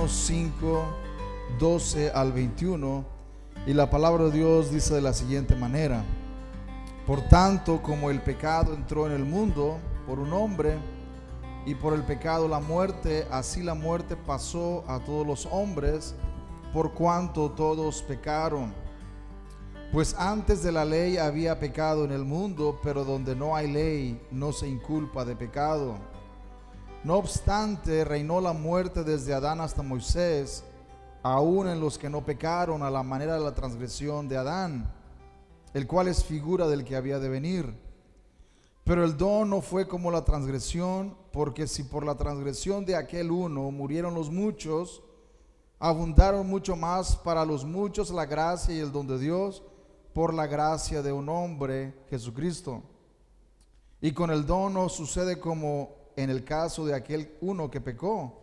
Romanos 5, 12 al 21, y la palabra de Dios dice de la siguiente manera: por tanto, como el pecado entró en el mundo por un hombre, y por el pecado la muerte, así la muerte pasó a todos los hombres, por cuanto todos pecaron. Pues antes de la ley había pecado en el mundo, pero donde no hay ley no se inculpa de pecado. No obstante, reinó la muerte desde Adán hasta Moisés, aun en los que no pecaron, a la manera de la transgresión de Adán, el cual es figura del que había de venir. Pero el don no fue como la transgresión, porque si por la transgresión de aquel uno murieron los muchos, abundaron mucho más para los muchos la gracia y el don de Dios por la gracia de un hombre, Jesucristo. Y con el don no sucede como en el caso de aquel uno que pecó,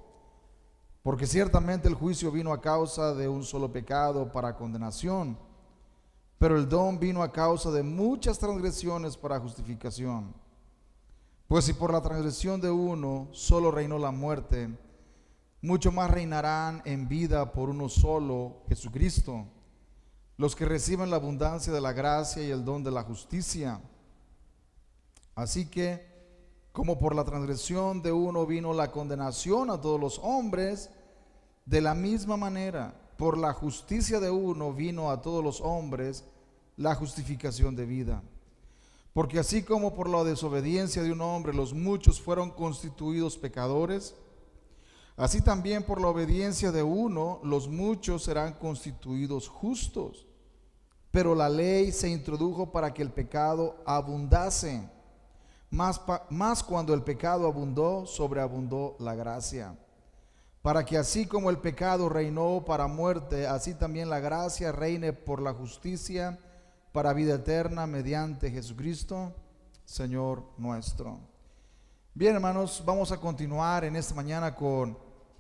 porque ciertamente el juicio vino a causa de un solo pecado para condenación, pero el don vino a causa de muchas transgresiones para justificación. Pues si por la transgresión de uno solo reinó la muerte, mucho más reinarán en vida por uno solo, Jesucristo, los que reciben la abundancia de la gracia y el don de la justicia. Así que, como por la transgresión de uno vino la condenación a todos los hombres, de la misma manera, por la justicia de uno vino a todos los hombres la justificación de vida. Porque así como por la desobediencia de un hombre los muchos fueron constituidos pecadores, así también por la obediencia de uno los muchos serán constituidos justos. Pero la ley se introdujo para que el pecado abundase. Más cuando el pecado abundó, sobreabundó la gracia. Para que así como el pecado reinó para muerte, así también la gracia reine por la justicia para vida eterna mediante Jesucristo, Señor nuestro. Bien, hermanos, vamos a continuar en esta mañana con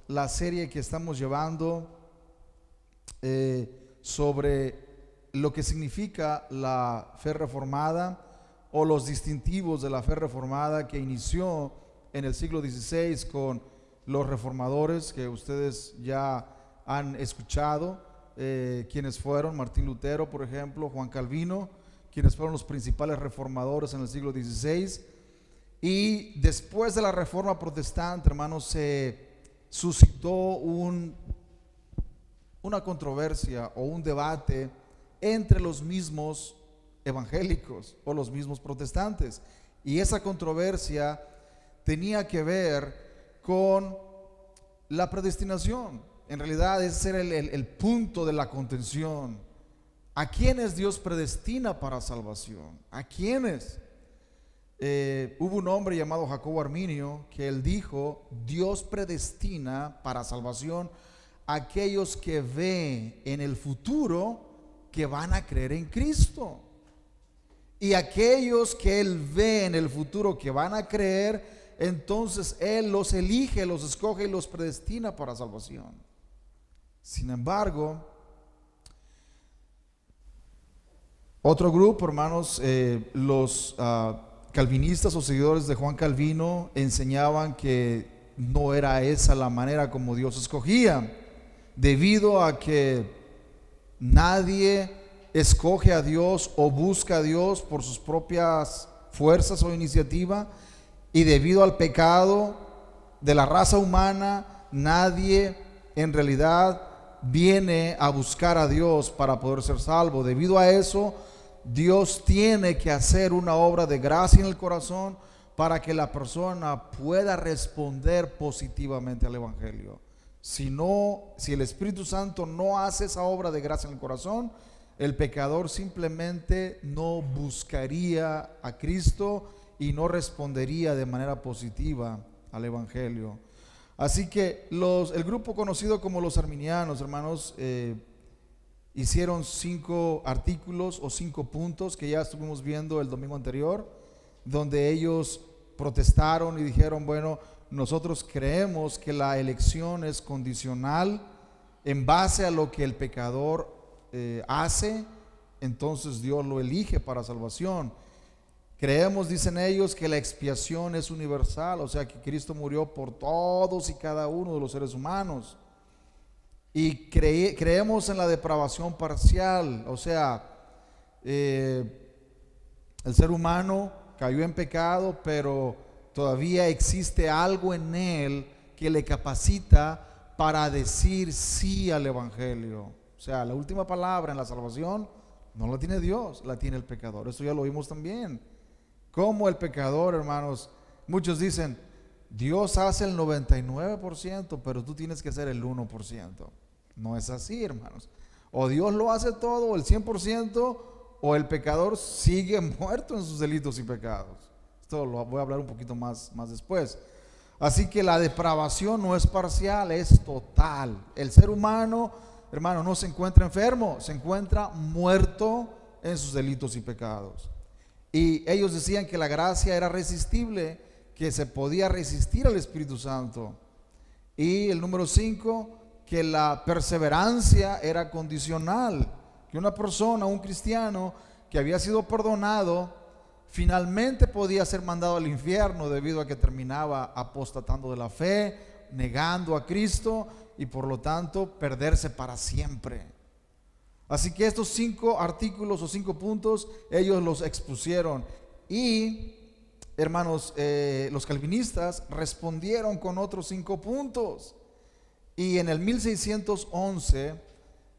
la serie que estamos llevando sobre lo que significa la fe reformada, o los distintivos de la fe reformada, que inició en el siglo XVI con los reformadores que ustedes ya han escuchado, quienes fueron Martín Lutero, por ejemplo, Juan Calvino, quienes fueron los principales reformadores en el siglo XVI. Y después de la reforma protestante, hermanos, se suscitó una controversia o un debate entre los mismos evangélicos o los mismos protestantes, y esa controversia tenía que ver con la predestinación. En realidad ese era el punto de la contención. ¿A quiénes Dios predestina para salvación? ¿A quiénes? Hubo un hombre llamado Jacobo Arminio que él dijo: Dios predestina para salvación a aquellos que ven en el futuro que van a creer en Cristo. Y aquellos que Él ve en el futuro que van a creer, entonces Él los elige, los escoge y los predestina para salvación. Sin embargo, otro grupo, hermanos, los calvinistas o seguidores de Juan Calvino, enseñaban que no era esa la manera como Dios escogía, debido a que nadie escoge a Dios o busca a Dios por sus propias fuerzas o iniciativa, y debido al pecado de la raza humana, nadie en realidad viene a buscar a Dios para poder ser salvo. Debido a eso, Dios tiene que hacer una obra de gracia en el corazón para que la persona pueda responder positivamente al Evangelio. Si el Espíritu Santo no hace esa obra de gracia en el corazón, el pecador simplemente no buscaría a Cristo y no respondería de manera positiva al Evangelio. Así que el grupo conocido como los arminianos, hermanos, hicieron 5 artículos o 5 puntos que ya estuvimos viendo el domingo anterior, donde ellos protestaron y dijeron: bueno, nosotros creemos que la elección es condicional en base a lo que el pecador hace, entonces Dios lo elige para salvación. Creemos, dicen ellos, que la expiación es universal, o sea que Cristo murió por todos y cada uno de los seres humanos. y creemos en la depravación parcial. O sea, el ser humano cayó en pecado, pero todavía existe algo en él que le capacita para decir sí al evangelio. O sea, la última palabra en la salvación no la tiene Dios, la tiene el pecador. Eso ya lo vimos también. Como el pecador, hermanos, muchos dicen, Dios hace el 99%, pero tú tienes que hacer el 1%. No es así, hermanos. O Dios lo hace todo, el 100%, o el pecador sigue muerto en sus delitos y pecados. Esto lo voy a hablar un poquito más después. Así que la depravación no es parcial, es total. El ser humano, hermano, no se encuentra enfermo, se encuentra muerto en sus delitos y pecados. Y ellos decían que la gracia era resistible, que se podía resistir al Espíritu Santo. Y el número 5, que la perseverancia era condicional, que una persona, un cristiano que había sido perdonado, finalmente podía ser mandado al infierno debido a que terminaba apostatando de la fe, negando a Cristo y por lo tanto perderse para siempre. Así que estos 5 artículos o 5 puntos ellos los expusieron y, hermanos, los calvinistas respondieron con otros 5 puntos. Y en el 1611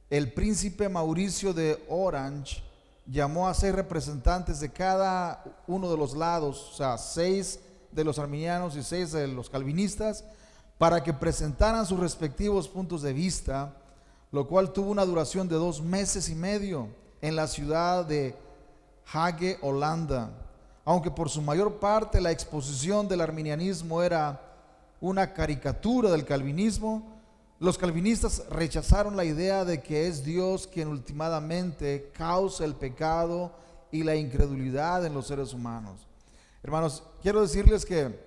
el príncipe Mauricio de Orange llamó a 6 representantes de cada uno de los lados, o sea, 6 de los arminianos y 6 de los calvinistas, para que presentaran sus respectivos puntos de vista, lo cual tuvo una duración de 2 meses y medio en la ciudad de Hague, Holanda. Aunque por su mayor parte la exposición del arminianismo era una caricatura del calvinismo, los calvinistas rechazaron la idea de que es Dios quien últimamente causa el pecado y la incredulidad en los seres humanos. Hermanos, quiero decirles que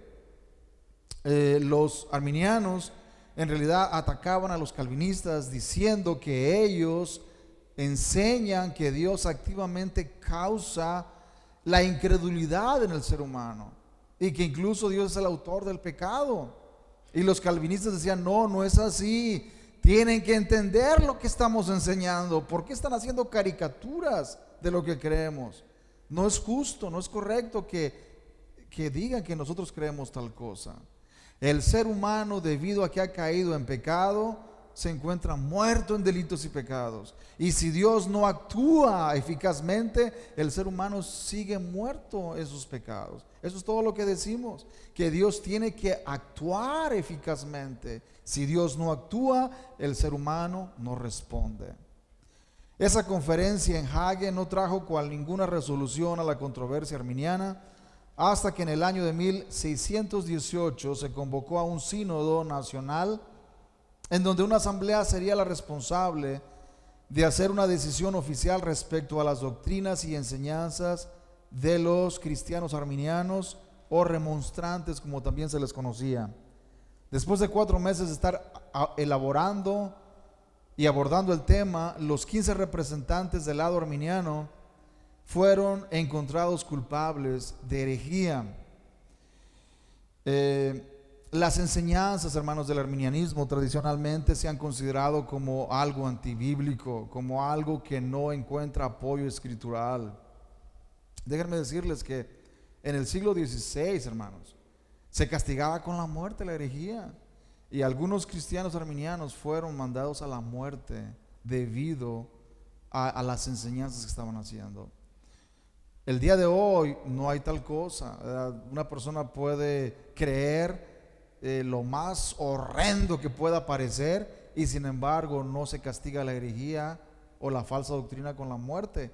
los arminianos en realidad atacaban a los calvinistas diciendo que ellos enseñan que Dios activamente causa la incredulidad en el ser humano y que incluso Dios es el autor del pecado. Y los calvinistas decían, no es así, tienen que entender lo que estamos enseñando. ¿Por qué están haciendo caricaturas de lo que creemos? No es justo, no es correcto que digan que nosotros creemos tal cosa. El ser humano, debido a que ha caído en pecado, se encuentra muerto en delitos y pecados. Y si Dios no actúa eficazmente, el ser humano sigue muerto en sus pecados. Eso es todo lo que decimos, que Dios tiene que actuar eficazmente. Si Dios no actúa, el ser humano no responde. Esa conferencia en Hague no trajo ninguna resolución a la controversia arminiana, hasta que en el año de 1618 se convocó a un sínodo nacional en donde una asamblea sería la responsable de hacer una decisión oficial respecto a las doctrinas y enseñanzas de los cristianos arminianos o remonstrantes, como también se les conocía. Después de 4 meses de estar elaborando y abordando el tema, los 15 representantes del lado arminiano fueron encontrados culpables de herejía. Las enseñanzas, hermanos, del arminianismo tradicionalmente se han considerado como algo antibíblico, como algo que no encuentra apoyo escritural. Déjenme decirles que en el siglo XVI, hermanos, se castigaba con la muerte la herejía, y algunos cristianos arminianos fueron mandados a la muerte debido a las enseñanzas que estaban haciendo. El día de hoy no hay tal cosa, ¿verdad? Una persona puede creer lo más horrendo que pueda parecer y sin embargo no se castiga la herejía o la falsa doctrina con la muerte.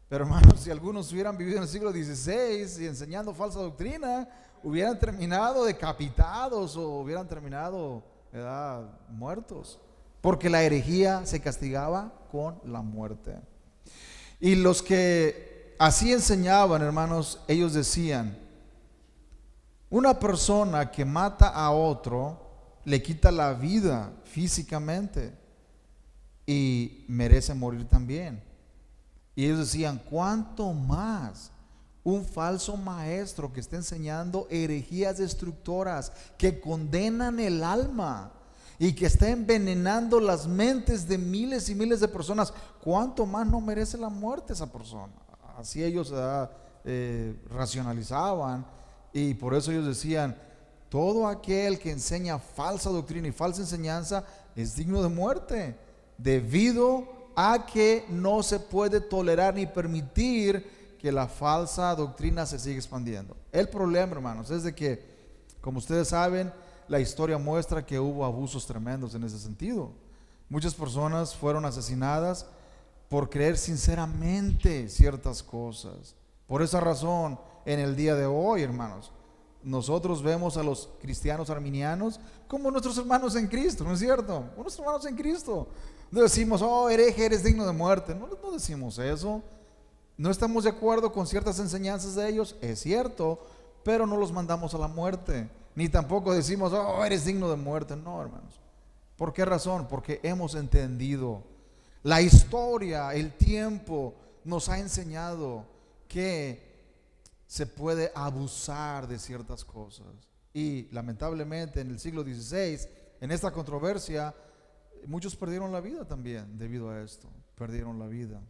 Pero hermanos, si algunos hubieran vivido en el siglo XVI y enseñando falsa doctrina, hubieran terminado decapitados o hubieran terminado, ¿verdad?, muertos, porque la herejía se castigaba con la muerte. Y los que así enseñaban, hermanos, ellos decían: una persona que mata a otro le quita la vida físicamente y merece morir también. Y ellos decían: ¿cuánto más un falso maestro que está enseñando herejías destructoras que condenan el alma, y que está envenenando las mentes de miles y miles de personas, ¿cuánto más no merece la muerte esa persona? Así ellos racionalizaban, y por eso ellos decían: todo aquel que enseña falsa doctrina y falsa enseñanza es digno de muerte, debido a que no se puede tolerar ni permitir que la falsa doctrina se siga expandiendo. El problema, hermanos, es de que, como ustedes saben, la historia muestra que hubo abusos tremendos en ese sentido. Muchas personas fueron asesinadas por creer sinceramente ciertas cosas. Por esa razón, en el día de hoy, hermanos, nosotros vemos a los cristianos arminianos como nuestros hermanos en Cristo, ¿no es cierto? Nuestros hermanos en Cristo. No decimos: oh, hereje, eres digno de muerte. No, no decimos eso. No estamos de acuerdo con ciertas enseñanzas de ellos, es cierto, pero no los mandamos a la muerte. Ni tampoco decimos: oh, eres digno de muerte. No, hermanos. ¿Por qué razón? Porque hemos entendido. La historia, el tiempo nos ha enseñado que se puede abusar de ciertas cosas. Y lamentablemente en el siglo XVI, en esta controversia, muchos perdieron la vida también debido a esto. Perdieron la vida.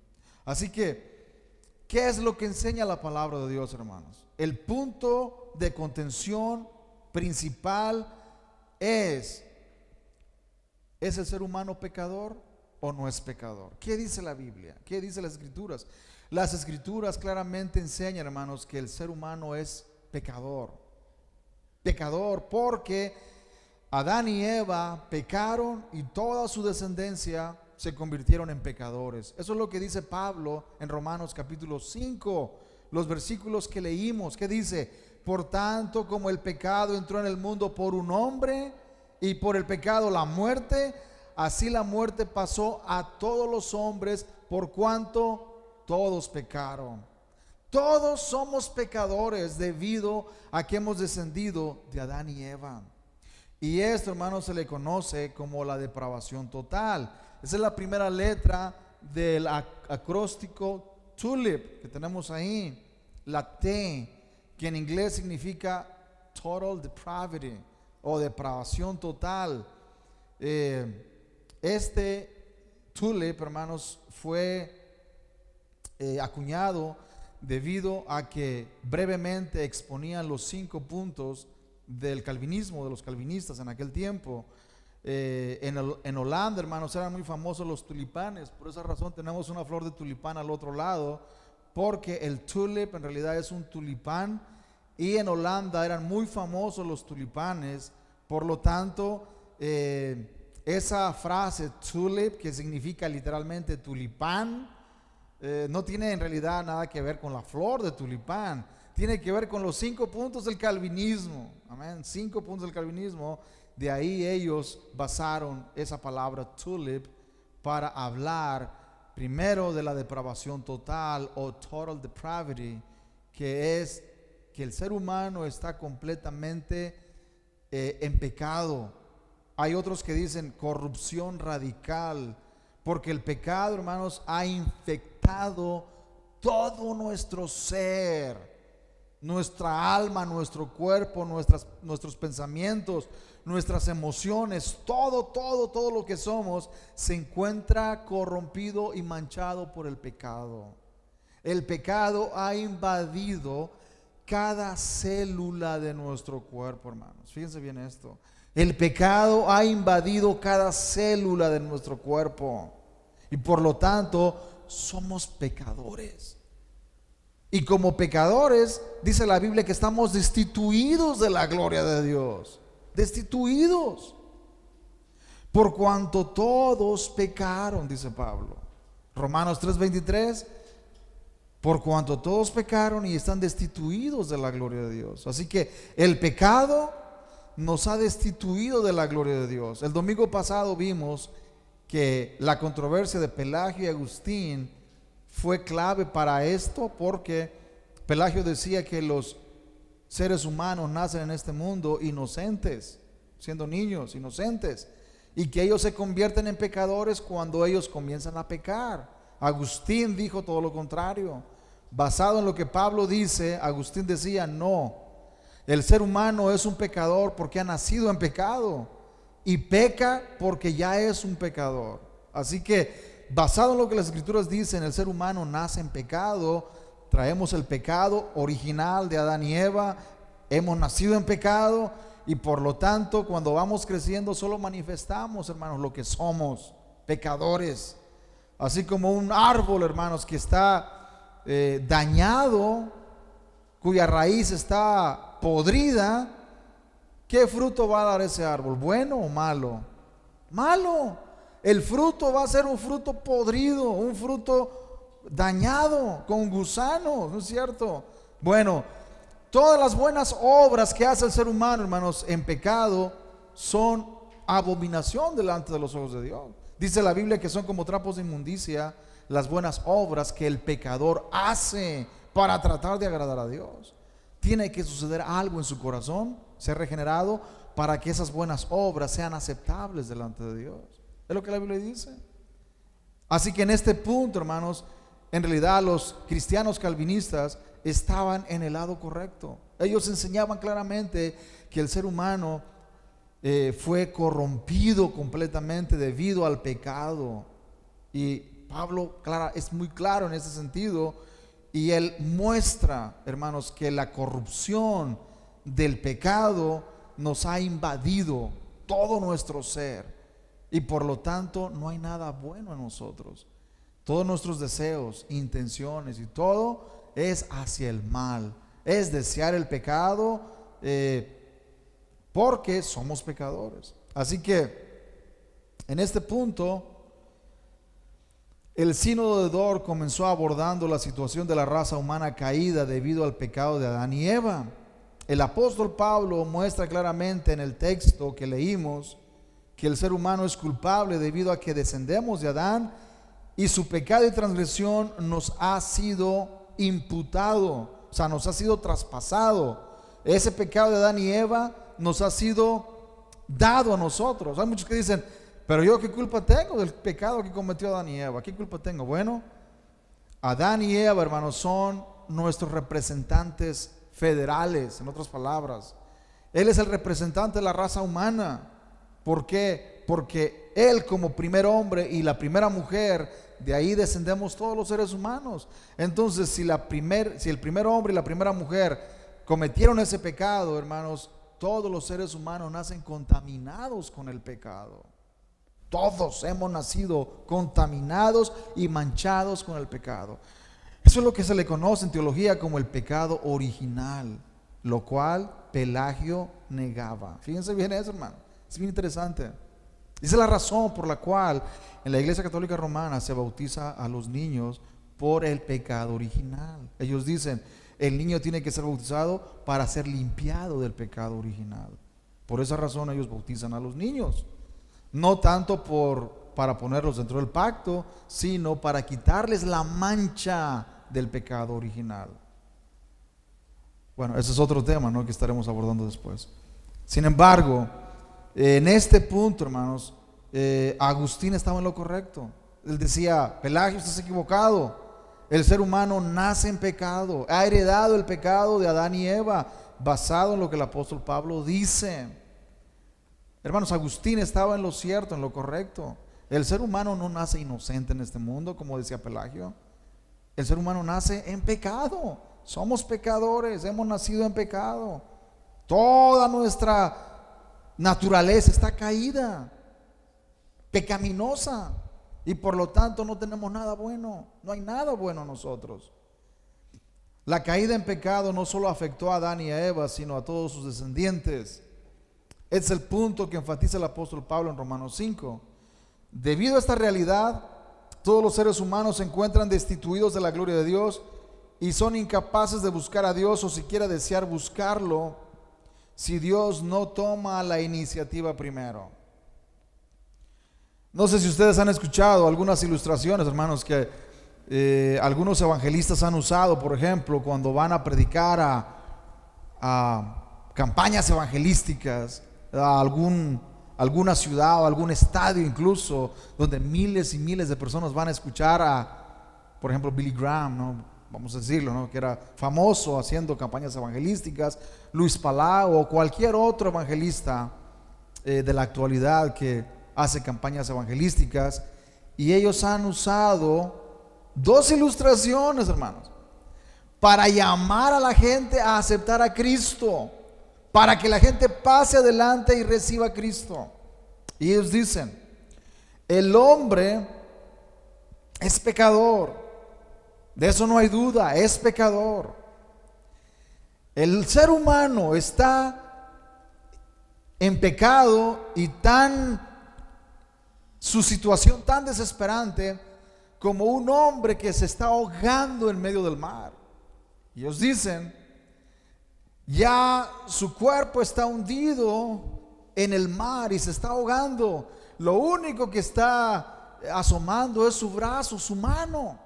Así que, ¿qué es lo que enseña la palabra de Dios, hermanos? El punto de contención principal ¿es el ser humano pecador o no es pecador? ¿Qué dice la Biblia? ¿Qué dice las Escrituras? Las Escrituras claramente enseñan, hermanos, que el ser humano es pecador. Pecador porque Adán y Eva pecaron y toda su descendencia se convirtieron en pecadores. Eso es lo que dice Pablo en Romanos capítulo 5, los versículos que leímos, que dice: por tanto, como el pecado entró en el mundo por un hombre, y por el pecado la muerte, así la muerte pasó a todos los hombres, por cuanto todos pecaron. Todos somos pecadores debido a que hemos descendido de Adán y Eva. Y esto, hermanos, se le conoce como la depravación total. Esa es la primera letra del acróstico TULIP que tenemos ahí, la T, que en inglés significa total depravity o depravación total. Este TULIP, hermanos, fue acuñado debido a que brevemente exponían los 5 puntos del calvinismo, de los calvinistas en aquel tiempo. En Holanda, hermanos, eran muy famosos los tulipanes. Por esa razón tenemos una flor de tulipán al otro lado, porque el tulip en realidad es un tulipán, y en Holanda eran muy famosos los tulipanes. Por lo tanto, esa frase tulip, que significa literalmente tulipán, no tiene en realidad nada que ver con la flor de tulipán. Tiene que ver con los 5 puntos del calvinismo. Amén. 5 puntos del calvinismo. De ahí ellos basaron esa palabra tulip para hablar primero de la depravación total o total depravity, que es que el ser humano está completamente en pecado. Hay otros que dicen corrupción radical, porque el pecado, hermanos, ha infectado todo nuestro ser, nuestra alma, nuestro cuerpo, nuestros pensamientos, nuestras emociones, todo lo que somos se encuentra corrompido y manchado por el pecado. El pecado ha invadido cada célula de nuestro cuerpo, hermanos. Fíjense bien esto. El pecado ha invadido cada célula de nuestro cuerpo, y por lo tanto somos pecadores. Y como pecadores, dice la Biblia que estamos destituidos de la gloria de Dios. Destituidos. Por cuanto todos pecaron, dice Pablo. Romanos 3:23. Por cuanto todos pecaron y están destituidos de la gloria de Dios. Así que el pecado nos ha destituido de la gloria de Dios. El domingo pasado vimos que la controversia de Pelagio y Agustín fue clave para esto, porque Pelagio decía que los seres humanos nacen en este mundo inocentes, siendo niños inocentes, y que ellos se convierten en pecadores cuando ellos comienzan a pecar. Agustín dijo todo lo contrario. Basado en lo que Pablo dice, Agustín decía: no, el ser humano es un pecador porque ha nacido en pecado, y peca porque ya es un pecador. Así que, basado en lo que las Escrituras dicen, el ser humano nace en pecado. Traemos el pecado original de Adán y Eva. Hemos nacido en pecado y por lo tanto, cuando vamos creciendo, solo manifestamos, hermanos, lo que somos, pecadores. Así como un árbol, hermanos, que está dañado, cuya raíz está podrida, ¿qué fruto va a dar ese árbol? ¿Bueno o malo? Malo. El fruto va a ser un fruto podrido, un fruto dañado, con gusanos, ¿no es cierto? Bueno, todas las buenas obras que hace el ser humano, hermanos, en pecado, son abominación delante de los ojos de Dios. Dice la Biblia que son como trapos de inmundicia las buenas obras que el pecador hace para tratar de agradar a Dios. Tiene que suceder algo en su corazón, ser regenerado, para que esas buenas obras sean aceptables delante de Dios. Es lo que la Biblia dice. Así que en este punto, hermanos, en realidad los cristianos calvinistas estaban en el lado correcto. Ellos enseñaban claramente que el ser humano fue corrompido completamente debido al pecado. Y Pablo es muy claro en ese sentido. Y él muestra, hermanos, que la corrupción del pecado nos ha invadido todo nuestro ser. Y por lo tanto no hay nada bueno en nosotros. Todos nuestros deseos, intenciones y todo es hacia el mal. Es desear el pecado porque somos pecadores. Así que en este punto el sínodo de Dort comenzó abordando la situación de la raza humana caída debido al pecado de Adán y Eva. El apóstol Pablo muestra claramente en el texto que leímos que el ser humano es culpable debido a que descendemos de Adán y su pecado y transgresión nos ha sido imputado, o sea, nos ha sido traspasado. Ese pecado de Adán y Eva nos ha sido dado a nosotros. Hay muchos que dicen, pero yo qué culpa tengo del pecado que cometió Adán y Eva, ¿qué culpa tengo? Bueno, Adán y Eva, hermanos, son nuestros representantes federales, en otras palabras. Él es el representante de la raza humana. ¿Por qué? Porque él, como primer hombre y la primera mujer, de ahí descendemos todos los seres humanos. Entonces, si el primer hombre y la primera mujer cometieron ese pecado, hermanos, todos los seres humanos nacen contaminados con el pecado. Todos hemos nacido contaminados y manchados con el pecado. Eso es lo que se le conoce en teología como el pecado original, lo cual Pelagio negaba. Fíjense bien eso, hermano. Es bien interesante. Esa es la razón por la cual en la Iglesia Católica Romana se bautiza a los niños por el pecado original. Ellos dicen, el niño tiene que ser bautizado para ser limpiado del pecado original. Por esa razón ellos bautizan a los niños. No tanto para ponerlos dentro del pacto, sino para quitarles la mancha del pecado original. Bueno, ese es otro tema, ¿no?, que estaremos abordando después. Sin embargo, en este punto, hermanos, Agustín estaba en lo correcto. Él decía, Pelagio, estás equivocado. El ser humano nace en pecado, ha heredado el pecado de Adán y Eva, basado en lo que el apóstol Pablo dice. Hermanos, Agustín estaba en lo cierto, en lo correcto. El ser humano no nace inocente en este mundo, como decía Pelagio. El ser humano nace en pecado. Somos pecadores, hemos nacido en pecado. Toda nuestra naturaleza está caída, pecaminosa, y por lo tanto no tenemos nada bueno. No hay nada bueno en nosotros. La caída en pecado no solo afectó a Adán y a Eva, sino a todos sus descendientes. Es el punto que enfatiza el apóstol Pablo en Romanos 5. Debido a esta realidad, todos los seres humanos se encuentran destituidos de la gloria de Dios y son incapaces de buscar a Dios o siquiera desear buscarlo si Dios no toma la iniciativa primero. No sé si ustedes han escuchado algunas ilustraciones, hermanos, que algunos evangelistas han usado, por ejemplo, cuando van a predicar a campañas evangelísticas, a alguna ciudad o algún estadio incluso, donde miles y miles de personas van a escuchar por ejemplo, Billy Graham, ¿no?, vamos a decirlo, ¿no?, que era famoso haciendo campañas evangelísticas, Luis Palau o cualquier otro evangelista. de la actualidad que hace campañas evangelísticas, y ellos han usado dos ilustraciones, hermanos, para llamar a la gente a aceptar a Cristo, para que la gente pase adelante y reciba a Cristo. Y ellos dicen: el hombre es pecador, de eso no hay duda, es pecador. El ser humano está en pecado y su situación tan desesperante como un hombre que se está ahogando en medio del mar. Y ellos dicen: ya su cuerpo está hundido en el mar y se está ahogando. Lo único que está asomando es su brazo, su mano.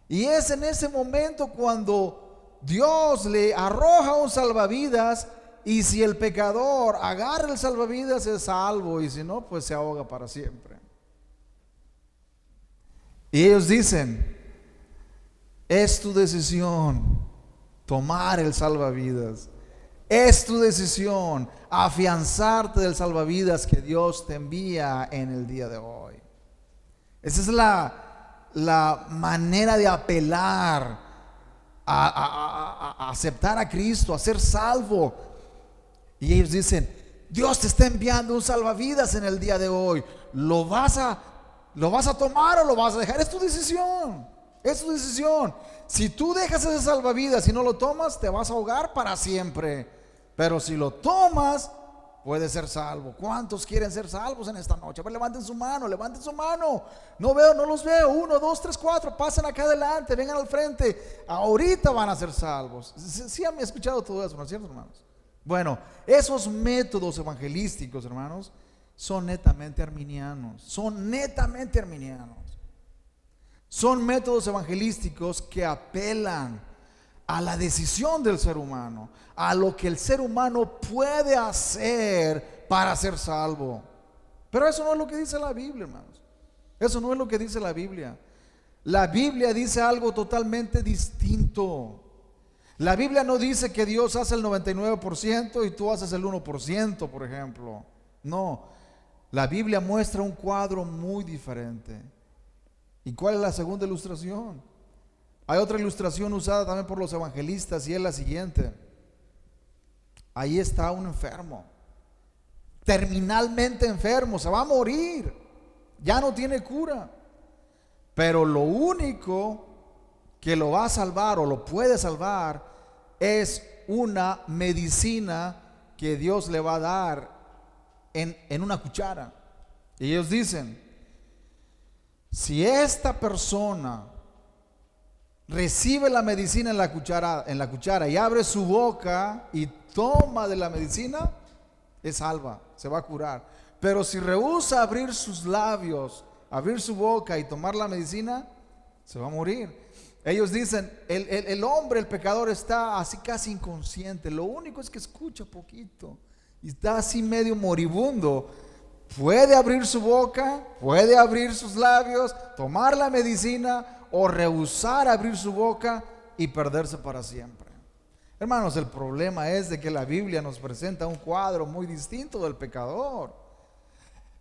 Y es en ese momento cuando Dios le arroja un salvavidas, y si el pecador agarra el salvavidas es salvo, y si no, pues se ahoga para siempre. Y ellos dicen: es tu decisión tomar el salvavidas, es tu decisión afianzarte del salvavidas que Dios te envía en el día de hoy. Esa es la manera de apelar a aceptar a Cristo, a ser salvo. Y ellos dicen: Dios te está enviando un salvavidas en el día de hoy. ¿Lo vas a tomar o lo vas a dejar? Es tu decisión. Es tu decisión. Si tú dejas ese salvavidas y no lo tomas, te vas a ahogar para siempre. Pero si lo tomas, puedes ser salvo. ¿Cuántos quieren ser salvos en esta noche? A ver, levanten su mano, levanten su mano. No los veo. 1, 2, 3, 4. Pasen acá adelante, vengan al frente. Ahorita van a ser salvos. Sí han escuchado todo eso, ¿no es cierto, hermanos? Bueno, esos métodos evangelísticos, hermanos, son netamente arminianos. Son métodos evangelísticos que apelan a la decisión del ser humano, a lo que el ser humano puede hacer para ser salvo. Pero eso no es lo que dice la Biblia, hermanos. Eso no es lo que dice la Biblia. La Biblia dice algo totalmente distinto. La Biblia no dice que Dios hace el 99% y tú haces el 1%, por ejemplo. No, la Biblia muestra un cuadro muy diferente. ¿Y cuál es la segunda ilustración? Hay otra ilustración usada también por los evangelistas, y es la siguiente. Ahí está un enfermo, terminalmente enfermo, se va a morir, ya no tiene cura. Pero lo único que lo va a salvar o lo puede salvar es una medicina que Dios le va a dar en una cuchara. Y ellos dicen: si esta persona recibe la medicina en la cuchara y abre su boca y toma de la medicina, es salva, se va a curar. Pero si rehúsa abrir sus labios, abrir su boca y tomar la medicina, se va a morir. Ellos dicen: el hombre, el pecador, está así casi inconsciente, lo único es que escucha poquito y está así medio moribundo. Puede abrir su boca, puede abrir sus labios, tomar la medicina, o rehusar abrir su boca y perderse para siempre. Hermanos, el problema es de que la Biblia nos presenta un cuadro muy distinto del pecador.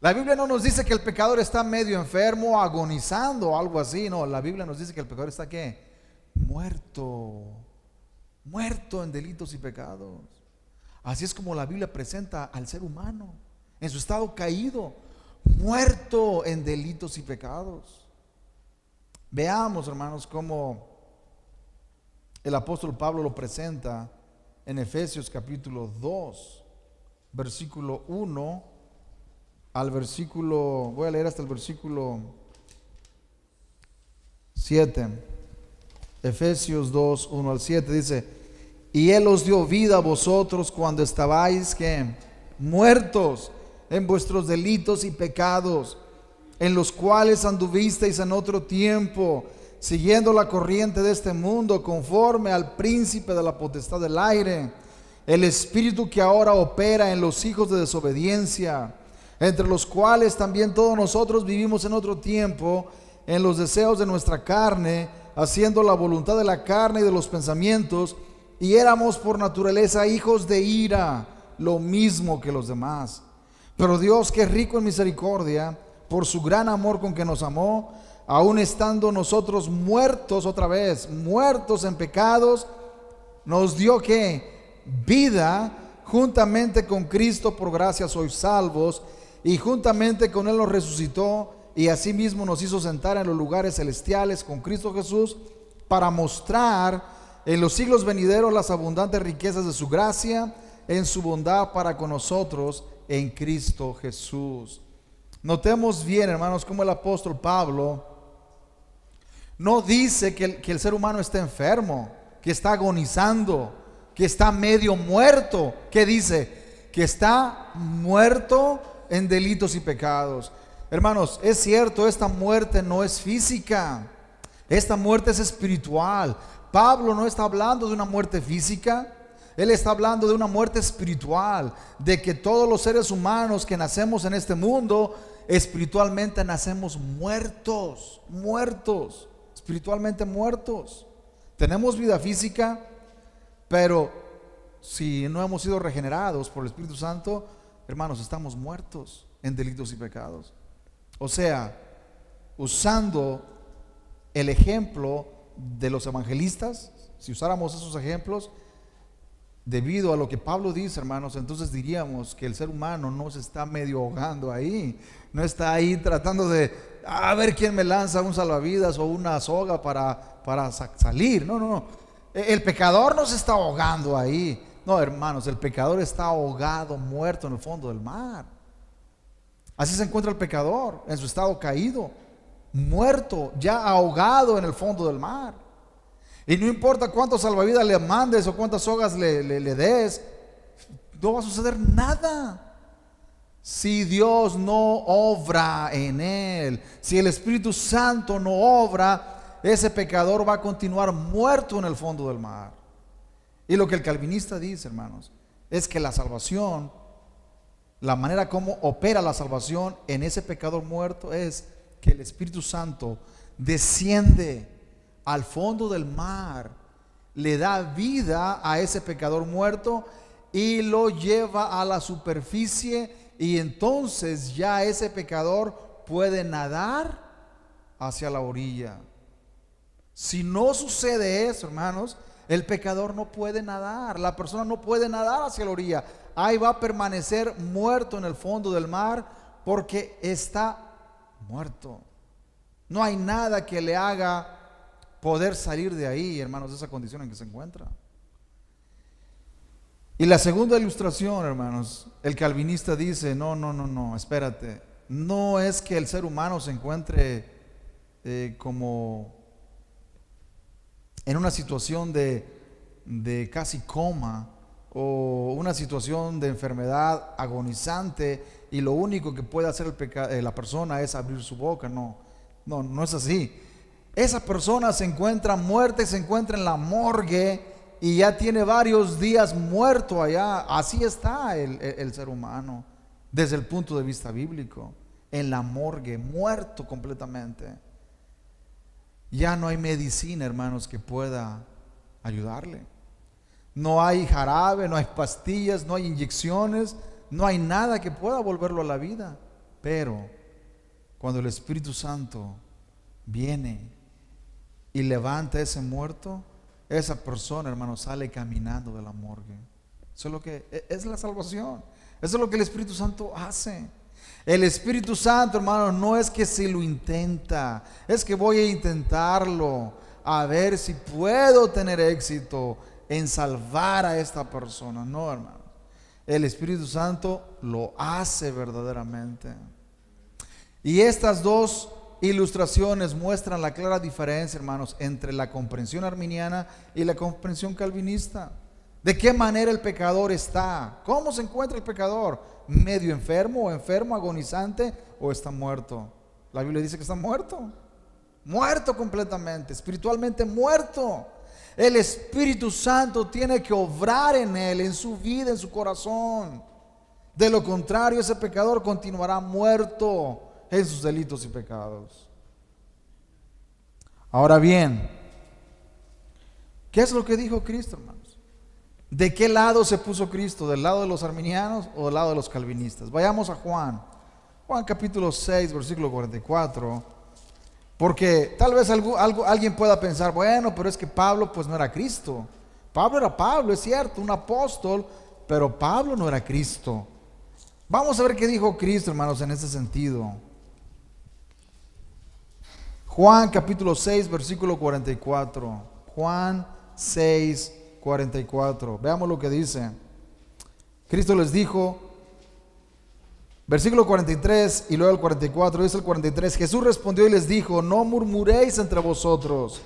La Biblia no nos dice que el pecador está medio enfermo, agonizando o algo así. No, la Biblia nos dice que el pecador está ¿qué? Muerto en delitos y pecados. Así es como la Biblia presenta al ser humano, en su estado caído, muerto en delitos y pecados. Veamos, hermanos, cómo el apóstol Pablo lo presenta en Efesios capítulo 2, versículo 1 al versículo, voy a leer hasta el versículo 7. Efesios 2, 1 al 7 dice: y Él os dio vida a vosotros cuando estabais ¿qué? Muertos en vuestros delitos y pecados, en los cuales anduvisteis en otro tiempo, siguiendo la corriente de este mundo, conforme al príncipe de la potestad del aire, el espíritu que ahora opera en los hijos de desobediencia, entre los cuales también todos nosotros vivimos en otro tiempo, en los deseos de nuestra carne, haciendo la voluntad de la carne y de los pensamientos, y éramos por naturaleza hijos de ira, lo mismo que los demás. Pero Dios, que es rico en misericordia, por su gran amor con que nos amó, aun estando nosotros muertos, otra vez, muertos en pecados, nos dio que vida juntamente con Cristo, por gracia sois salvos, y juntamente con Él nos resucitó, y asimismo nos hizo sentar en los lugares celestiales con Cristo Jesús, para mostrar en los siglos venideros las abundantes riquezas de su gracia, en su bondad para con nosotros en Cristo Jesús. Notemos bien, hermanos, cómo el apóstol Pablo no dice que el ser humano está enfermo, que está agonizando, que está medio muerto. ¿Qué dice? Que está muerto en delitos y pecados. Hermanos, es cierto, esta muerte no es física, esta muerte es espiritual. Pablo no está hablando de una muerte física, él está hablando de una muerte espiritual, de que todos los seres humanos que nacemos en este mundo, espiritualmente nacemos muertos, espiritualmente muertos. Tenemos vida física, pero si no hemos sido regenerados por el Espíritu Santo, hermanos, estamos muertos en delitos y pecados. O sea, usando el ejemplo de los evangelistas, si usáramos esos ejemplos, debido a lo que Pablo dice, hermanos, entonces diríamos que el ser humano no se está medio ahogando ahí, no está ahí tratando de a ver quién me lanza un salvavidas o una soga para salir. No. El pecador no se está ahogando ahí. No, hermanos, el pecador está ahogado, muerto en el fondo del mar. Así se encuentra el pecador en su estado caído, muerto, ya ahogado en el fondo del mar. Y no importa cuántos salvavidas le mandes o cuántas sogas le des, no va a suceder nada. Si Dios no obra en él, si el Espíritu Santo no obra, ese pecador va a continuar muerto en el fondo del mar. Y lo que el calvinista dice, hermanos, es que la salvación, la manera como opera la salvación en ese pecador muerto, es que el Espíritu Santo desciende al fondo del mar, le da vida a ese pecador muerto y lo lleva a la superficie, y entonces ya ese pecador puede nadar hacia la orilla. Si no sucede eso, hermanos, el pecador no puede nadar, la persona no puede nadar hacia la orilla. Ahí va a permanecer muerto en el fondo del mar porque está muerto. No hay nada que le haga poder salir de ahí, hermanos, de esa condición en que se encuentra. Y la segunda ilustración, hermanos, el calvinista dice, no, espérate. No es que el ser humano se encuentre como en una situación de casi coma o una situación de enfermedad agonizante y lo único que puede hacer la persona es abrir su boca. No es así. Esa persona se encuentra muerta y se encuentra en la morgue y ya tiene varios días muerto allá. Así está el ser humano desde el punto de vista bíblico, en la morgue, muerto completamente. Ya no hay medicina, hermanos, que pueda ayudarle. No hay jarabe, no hay pastillas, no hay inyecciones, no hay nada que pueda volverlo a la vida. Pero cuando el Espíritu Santo viene y levanta a ese muerto, esa persona, hermano, sale caminando de la morgue. Eso es lo que es la salvación. Eso es lo que el Espíritu Santo hace. El Espíritu Santo, hermano, no es que si lo intenta, es que voy a intentarlo a ver si puedo tener éxito en salvar a esta persona. No, hermano, el Espíritu Santo lo hace verdaderamente. Y estas dos ilustraciones muestran la clara diferencia, hermanos, entre la comprensión arminiana y la comprensión calvinista. ¿De qué manera el pecador está? ¿Cómo se encuentra el pecador? ¿Medio enfermo o enfermo, agonizante, o está muerto? La Biblia dice que está muerto. Muerto completamente, espiritualmente muerto. El Espíritu Santo tiene que obrar en él, en su vida, en su corazón. De lo contrario, ese pecador continuará muerto en sus delitos y pecados. Ahora bien, ¿qué es lo que dijo Cristo, hermanos? ¿De qué lado se puso Cristo? ¿Del lado de los arminianos o del lado de los calvinistas? Vayamos a Juan. Juan capítulo 6, versículo 44. Porque tal vez alguien pueda pensar, bueno, pero es que Pablo pues no era Cristo. Pablo era Pablo, es cierto, un apóstol, pero Pablo no era Cristo. Vamos a ver qué dijo Cristo, hermanos, en ese sentido. Juan capítulo 6, versículo 44. Juan 6, 44. Veamos lo que dice. Cristo les dijo, versículo 43 y luego el 44, dice el 43. Jesús respondió y les dijo, no murmuréis entre vosotros.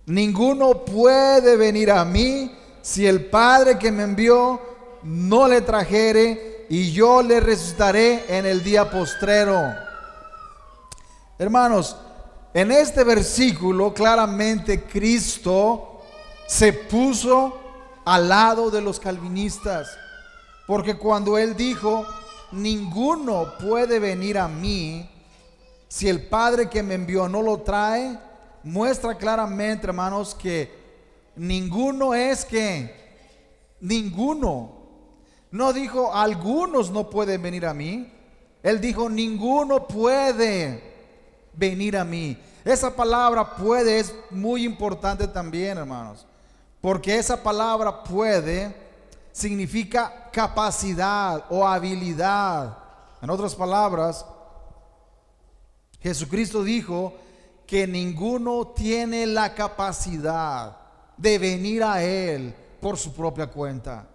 Ninguno puede venir a mí si el Padre que me envió no le trajere, y yo le resucitaré en el día postrero. Hermanos, en este versículo claramente Cristo se puso al lado de los calvinistas, porque cuando Él dijo, ninguno puede venir a mí si el Padre que me envió no lo trae, muestra claramente, hermanos, que ninguno es que ninguno. No dijo algunos no pueden venir a mí. Él dijo ninguno puede venir a mí. Esa palabra puede es muy importante también, hermanos, porque esa palabra puede significa capacidad o habilidad. En otras palabras, Jesucristo dijo que ninguno tiene la capacidad de venir a Él por su propia cuenta.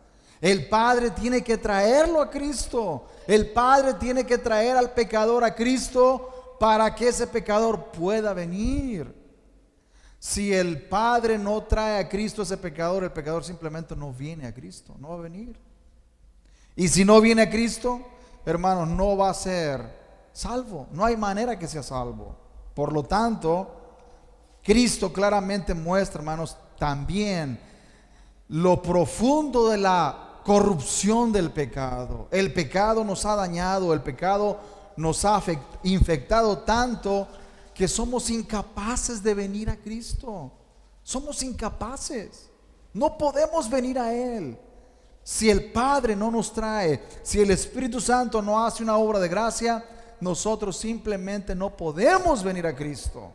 El Padre tiene que traerlo a Cristo. El Padre tiene que traer al pecador a Cristo para que ese pecador pueda venir. Si el Padre no trae a Cristo a ese pecador, el pecador simplemente no viene a Cristo, no va a venir. Y si no viene a Cristo, hermanos, no va a ser salvo. No hay manera que sea salvo. Por lo tanto, Cristo claramente muestra, hermanos, también lo profundo de la corrupción del pecado. El pecado nos ha dañado, el pecado nos ha infectado tanto que somos incapaces de venir a Cristo. Somos incapaces. No podemos venir a Él. Si el Padre no nos trae, si el Espíritu Santo no hace una obra de gracia, nosotros simplemente no podemos venir a Cristo.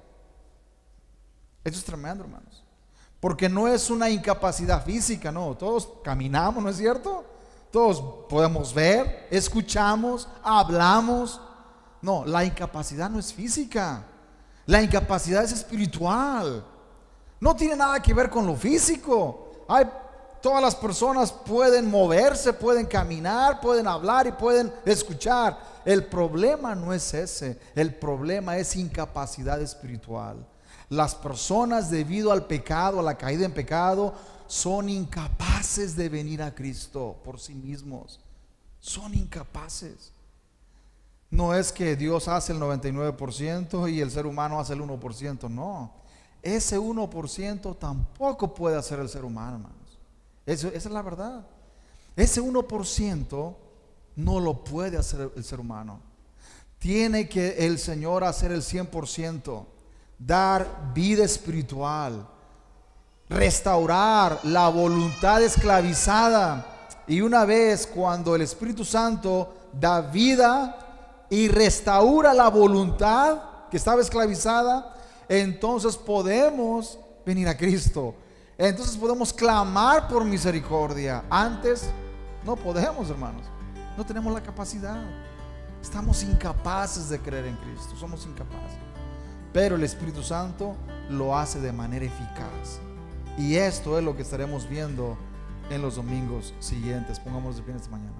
Eso es tremendo, hermanos. Porque no es una incapacidad física, no. Todos caminamos, ¿no es cierto? Todos podemos ver, escuchamos, hablamos. No, la incapacidad no es física. La incapacidad es espiritual. No tiene nada que ver con lo físico. Todas las personas pueden moverse, pueden caminar, pueden hablar y pueden escuchar. El problema no es ese. El problema es incapacidad espiritual. Las personas, debido al pecado, a la caída en pecado, son incapaces de venir a Cristo por sí mismos. Son incapaces. No es que Dios hace el 99% y el ser humano hace el 1%. No, ese 1% tampoco puede hacer el ser humano, hermanos. Esa es la verdad. Ese 1% no lo puede hacer el ser humano. Tiene que el Señor hacer el 100%. Dar vida espiritual, restaurar la voluntad esclavizada. Y una vez cuando el Espíritu Santo da vida y restaura la voluntad que estaba esclavizada, entonces podemos venir a Cristo. Entonces podemos clamar por misericordia. Antes no podemos, hermanos. No tenemos la capacidad. Estamos incapaces de creer en Cristo. Somos incapaces. Pero el Espíritu Santo lo hace de manera eficaz. Y esto es lo que estaremos viendo en los domingos siguientes. Pongámonos de pie esta mañana.